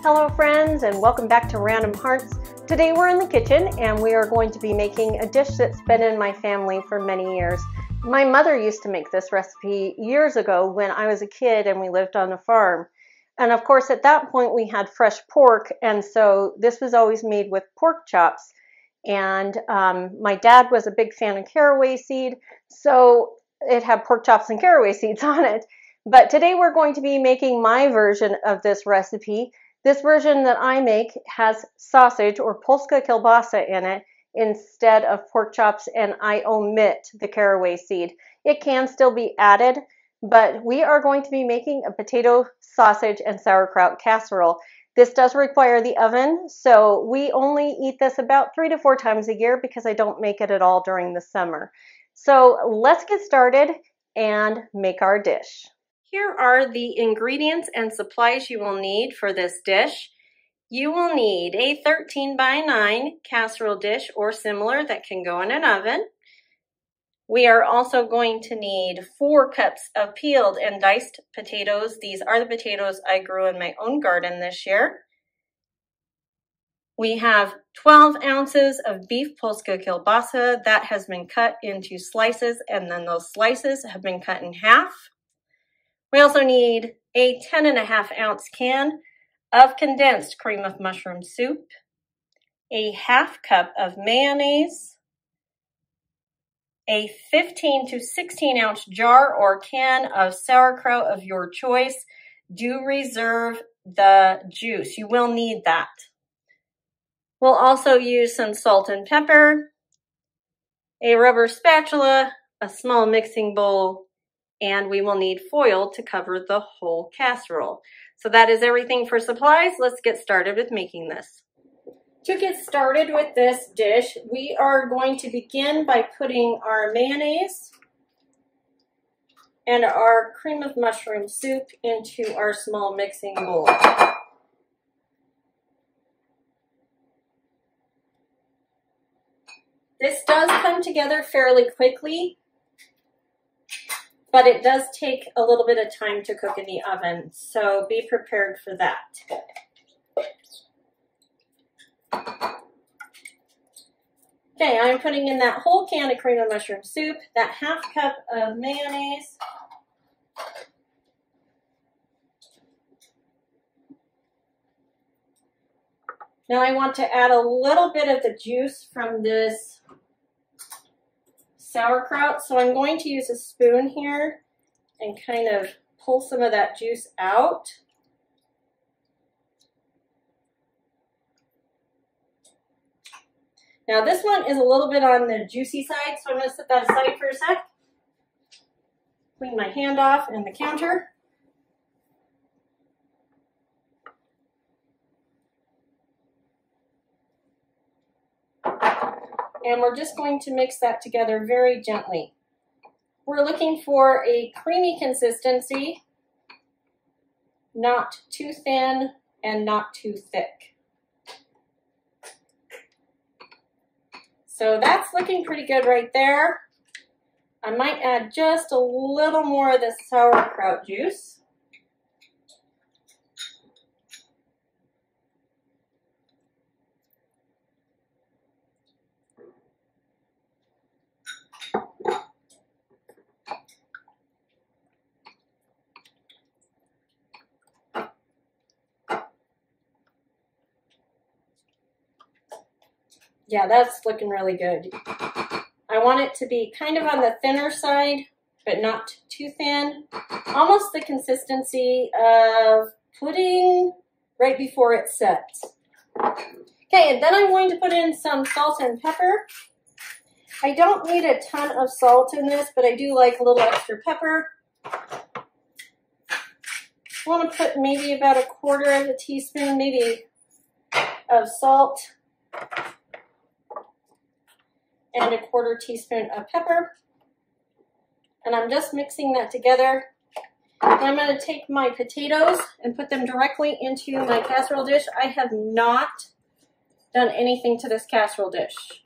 Hello friends, and welcome back to Random Hearts. Today we're in the kitchen and we are going to be making a dish that's been in my family for many years. My mother used to make this recipe years ago when I was a kid and we lived on a farm. And of course at that point we had fresh pork, and so this was always made with pork chops. And my dad was a big fan of caraway seed, so it had pork chops and caraway seeds on it. But today we're going to be making my version of this recipe. This version that I make has sausage or Polska Kielbasa in it instead of pork chops, and I omit the caraway seed. It can still be added, but we are going to be making a potato, sausage, and sauerkraut casserole. This does require the oven, so we only eat this about 3 to 4 times a year because I don't make it at all during the summer. So let's get started and make our dish. Here are the ingredients and supplies you will need for this dish. You will need a 13 by 9 casserole dish or similar that can go in an oven. We are also going to need 4 cups of peeled and diced potatoes. These are the potatoes I grew in my own garden this year. We have 12 ounces of beef Polska Kielbasa that has been cut into slices, and then those slices have been cut in half. We also need a 10.5 ounce can of condensed cream of mushroom soup, a half cup of mayonnaise, a 15 to 16 ounce jar or can of sauerkraut of your choice. Do reserve the juice. You will need that. We'll also use some salt and pepper, a rubber spatula, a small mixing bowl, and we will need foil to cover the whole casserole. So that is everything for supplies. Let's get started with making this. To get started with this dish, we are going to begin by putting our mayonnaise and our cream of mushroom soup into our small mixing bowl. This does come together fairly quickly, but it does take a little bit of time to cook in the oven, so be prepared for that. Okay, I'm putting in that whole can of cream of mushroom soup, that half cup of mayonnaise, now I want to add a little bit of the juice from this sauerkraut, so I'm going to use a spoon here and kind of pull some of that juice out. Now this one is a little bit on the juicy side, so I'm going to set that aside for a sec. Clean my hand off and the counter. And we're just going to mix that together very gently. We're looking for a creamy consistency, not too thin and not too thick. So that's looking pretty good right there. I might add just a little more of the sauerkraut juice. Yeah, that's looking really good. I want it to be kind of on the thinner side, but not too thin. Almost the consistency of pudding right before it sets. Okay, and then I'm going to put in some salt and pepper. I don't need a ton of salt in this, but I do like a little extra pepper. I want to put maybe about 1/4 teaspoon, maybe, of salt, and 1/4 teaspoon of pepper. And I'm just mixing that together. And I'm going to take my potatoes and put them directly into my casserole dish. I have not done anything to this casserole dish.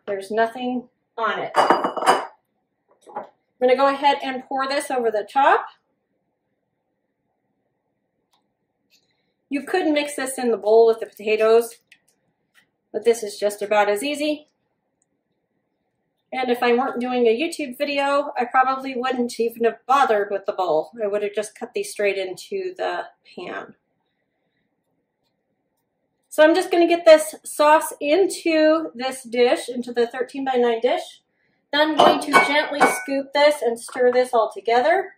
There's nothing on it. I'm going to go ahead and pour this over the top. You could mix this in the bowl with the potatoes, but this is just about as easy. And if I weren't doing a YouTube video, I probably wouldn't even have bothered with the bowl. I would have just cut these straight into the pan. So I'm just going to get this sauce into this dish, into the 13 by 9 dish. Then I'm going to gently scoop this and stir this all together.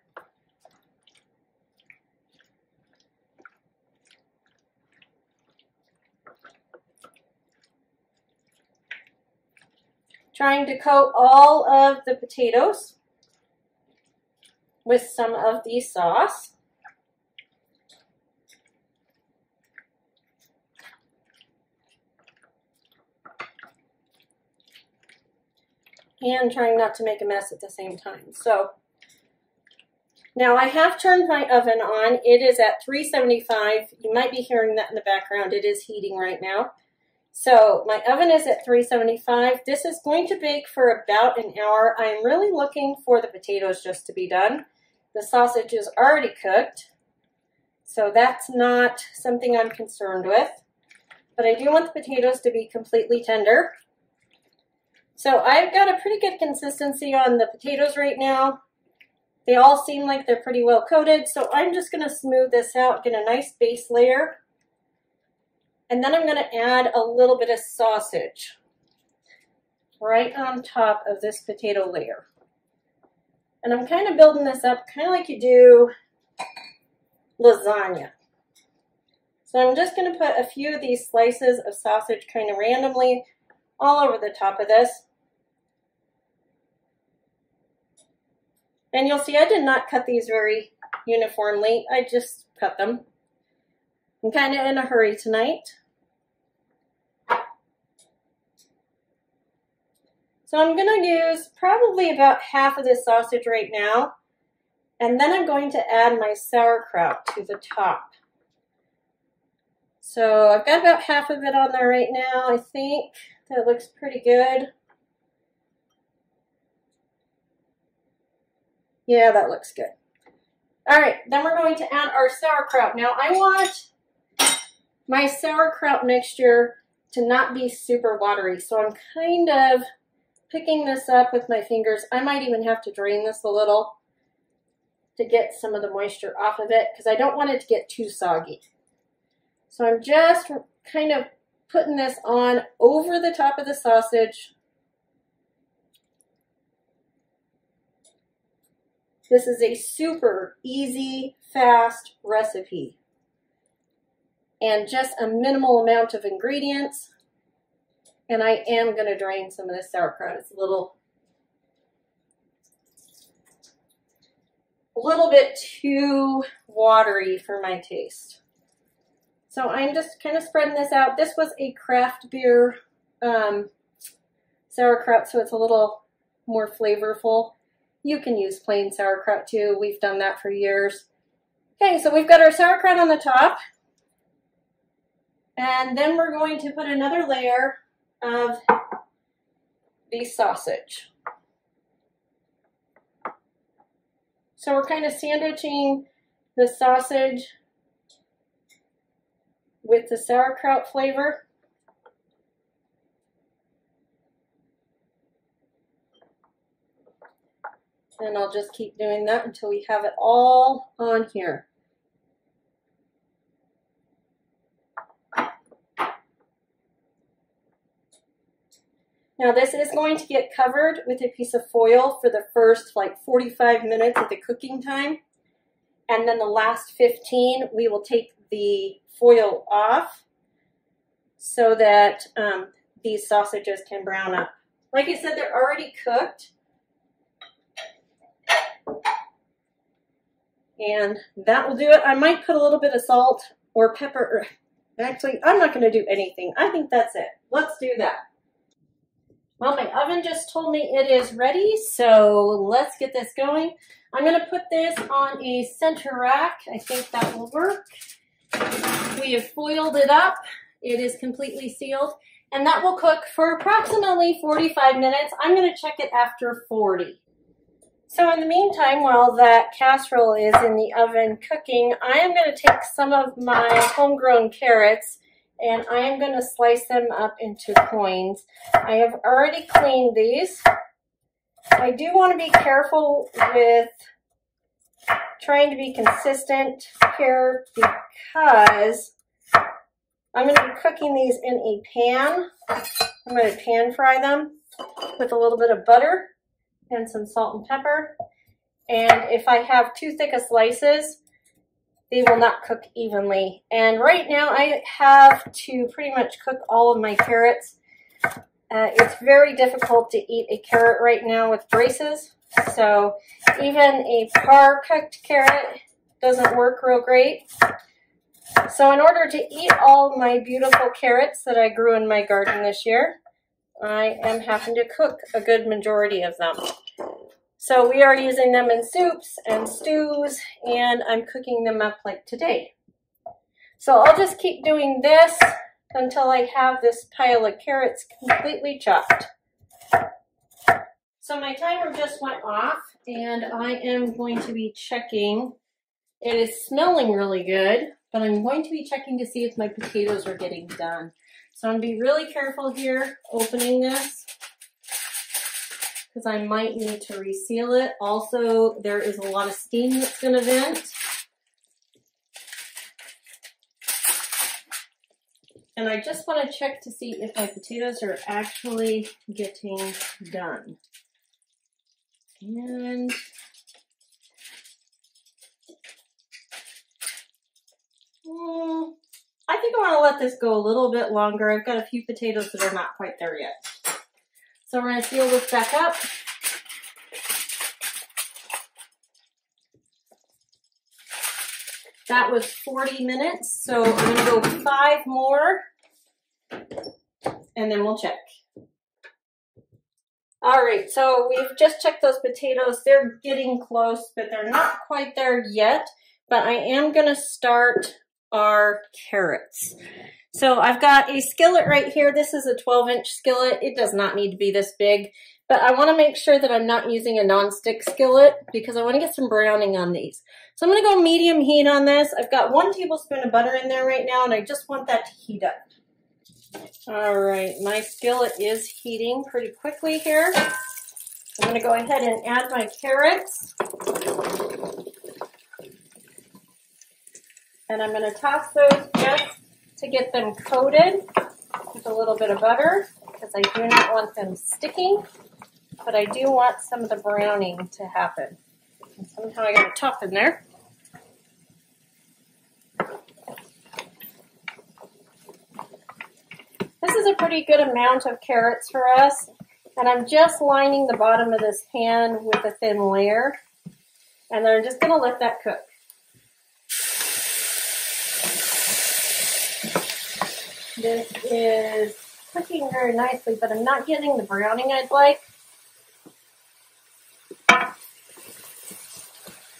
Trying to coat all of the potatoes with some of the sauce. And trying not to make a mess at the same time. So now I have turned my oven on. It is at 375. You might be hearing that in the background. It is heating right now. So my oven is at 375. This is going to bake for about an hour. I'm really looking for the potatoes just to be done. The sausage is already cooked, so that's not something I'm concerned with. But I do want the potatoes to be completely tender. So I've got a pretty good consistency on the potatoes right now. They all seem like they're pretty well coated, so I'm just going to smooth this out, get a nice base layer. And then I'm going to add a little bit of sausage right on top of this potato layer. And I'm kind of building this up kind of like you do lasagna. So I'm just going to put a few of these slices of sausage kind of randomly all over the top of this. And you'll see I did not cut these very uniformly. I just cut them. I'm kind of in a hurry tonight. So I'm going to use probably about half of this sausage right now. And then I'm going to add my sauerkraut to the top. So I've got about half of it on there right now. I think that looks pretty good. Yeah, that looks good. All right, then we're going to add our sauerkraut. Now I want my sauerkraut mixture to not be super watery, so I'm kind of picking this up with my fingers. I might even have to drain this a little to get some of the moisture off of it because I don't want it to get too soggy. So I'm just kind of putting this on over the top of the sausage. This is a super easy, fast recipe. And just a minimal amount of ingredients. And I am going to drain some of this sauerkraut. It's a little bit too watery for my taste. So I'm just kind of spreading this out. This was a craft beer sauerkraut, so it's a little more flavorful. You can use plain sauerkraut too. We've done that for years. Okay, so we've got our sauerkraut on the top. And then we're going to put another layer of the sausage. So we're kind of sandwiching the sausage with the sauerkraut flavor. And I'll just keep doing that until we have it all on here. Now this is going to get covered with a piece of foil for the first like 45 minutes of the cooking time. And then the last 15, we will take the foil off so that these sausages can brown up. Like I said, they're already cooked. And that will do it. I might put a little bit of salt or pepper. Actually, I'm not going to do anything. I think that's it. Let's do that. Well, my oven just told me it is ready, so let's get this going. I'm going to put this on a center rack. I think that will work. We have foiled it up. It is completely sealed, and that will cook for approximately 45 minutes. I'm going to check it after 40. So in the meantime, while that casserole is in the oven cooking, I am going to take some of my homegrown carrots and I am going to slice them up into coins. I have already cleaned these. I do want to be careful with trying to be consistent here because I'm going to be cooking these in a pan. I'm going to pan fry them with a little bit of butter and some salt and pepper. And if I have too thick of slices, they will not cook evenly. And right now I have to pretty much cook all of my carrots. It's very difficult to eat a carrot right now with braces. So even a par cooked carrot doesn't work real great. So in order to eat all my beautiful carrots that I grew in my garden this year, I am having to cook a good majority of them. So we are using them in soups and stews, and I'm cooking them up like today. So I'll just keep doing this until I have this pile of carrots completely chopped. So my timer just went off, and I am going to be checking. It is smelling really good, but I'm going to be checking to see if my potatoes are getting done. So I'm going to be really careful here opening this, because I might need to reseal it. Also, there is a lot of steam that's going to vent. And I just want to check to see if my potatoes are actually getting done. And I think I want to let this go a little bit longer. I've got a few potatoes that are not quite there yet. So we're going to seal this back up. That was 40 minutes, so I'm going to go 5 more, and then we'll check. All right, so we've just checked those potatoes. They're getting close, but they're not quite there yet. But I am going to start our carrots. So I've got a skillet right here. This is a 12-inch skillet. It does not need to be this big, but I want to make sure that I'm not using a non-stick skillet because I want to get some browning on these. So I'm going to go medium heat on this. I've got 1 tablespoon of butter in there right now, and I just want that to heat up. All right, my skillet is heating pretty quickly here. I'm going to go ahead and add my carrots. And I'm going to toss those just to get them coated with a little bit of butter because I do not want them sticking, but I do want some of the browning to happen. And somehow I got a top in there. This is a pretty good amount of carrots for us, and I'm just lining the bottom of this pan with a thin layer, and then I'm just going to let that cook. This is cooking very nicely, but I'm not getting the browning I'd like.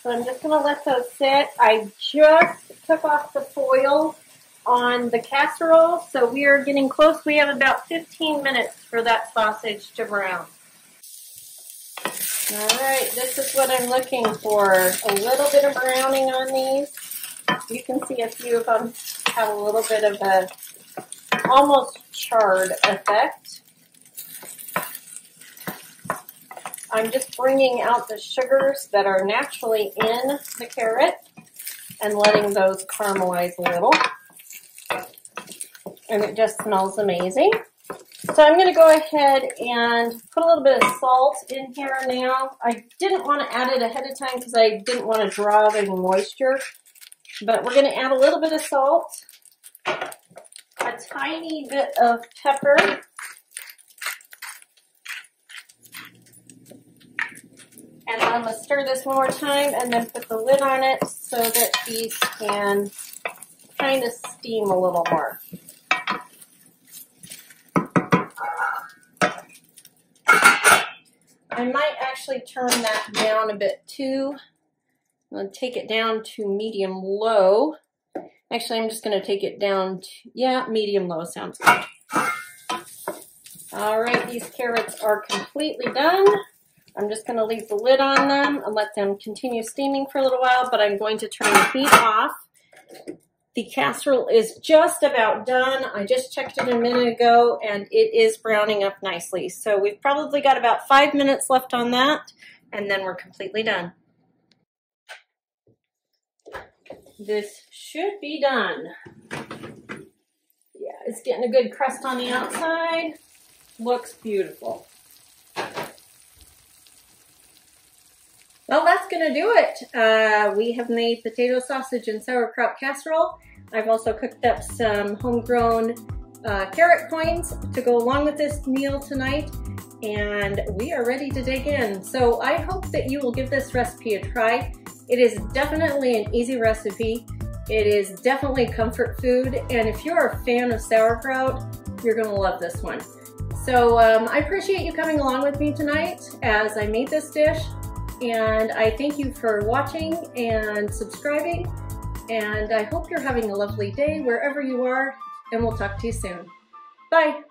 So I'm just going to let those sit. I just took off the foil on the casserole, so we are getting close. We have about 15 minutes for that sausage to brown. All right, this is what I'm looking for. A little bit of browning on these. You can see a few of them have a little bit of a almost charred effect. I'm just bringing out the sugars that are naturally in the carrot and letting those caramelize a little. And it just smells amazing. So I'm going to go ahead and put a little bit of salt in here now. I didn't want to add it ahead of time because I didn't want to draw out any moisture. But we're going to add a little bit of salt, a tiny bit of pepper, and I'm going to stir this one more time and then put the lid on it so that these can kind of steam a little more. I might actually turn that down a bit too. I'm going to take it down to medium-low. Actually, I'm just going to take it down to, yeah, medium-low sounds good. All right, these carrots are completely done. I'm just going to leave the lid on them and let them continue steaming for a little while, but I'm going to turn the heat off. The casserole is just about done. I just checked it a minute ago and it is browning up nicely. So we've probably got about 5 minutes left on that and then we're completely done. This should be done. Yeah, it's getting a good crust on the outside. Looks beautiful. Well, that's going to do it. We have made potato sausage and sauerkraut casserole. I've also cooked up some homegrown carrot coins to go along with this meal tonight, and we are ready to dig in. So I hope that you will give this recipe a try. It is definitely an easy recipe. It is definitely comfort food, and if you're a fan of sauerkraut, you're going to love this one. So I appreciate you coming along with me tonight as I made this dish. And I thank you for watching and subscribing, and I hope you're having a lovely day wherever you are, and we'll talk to you soon. Bye.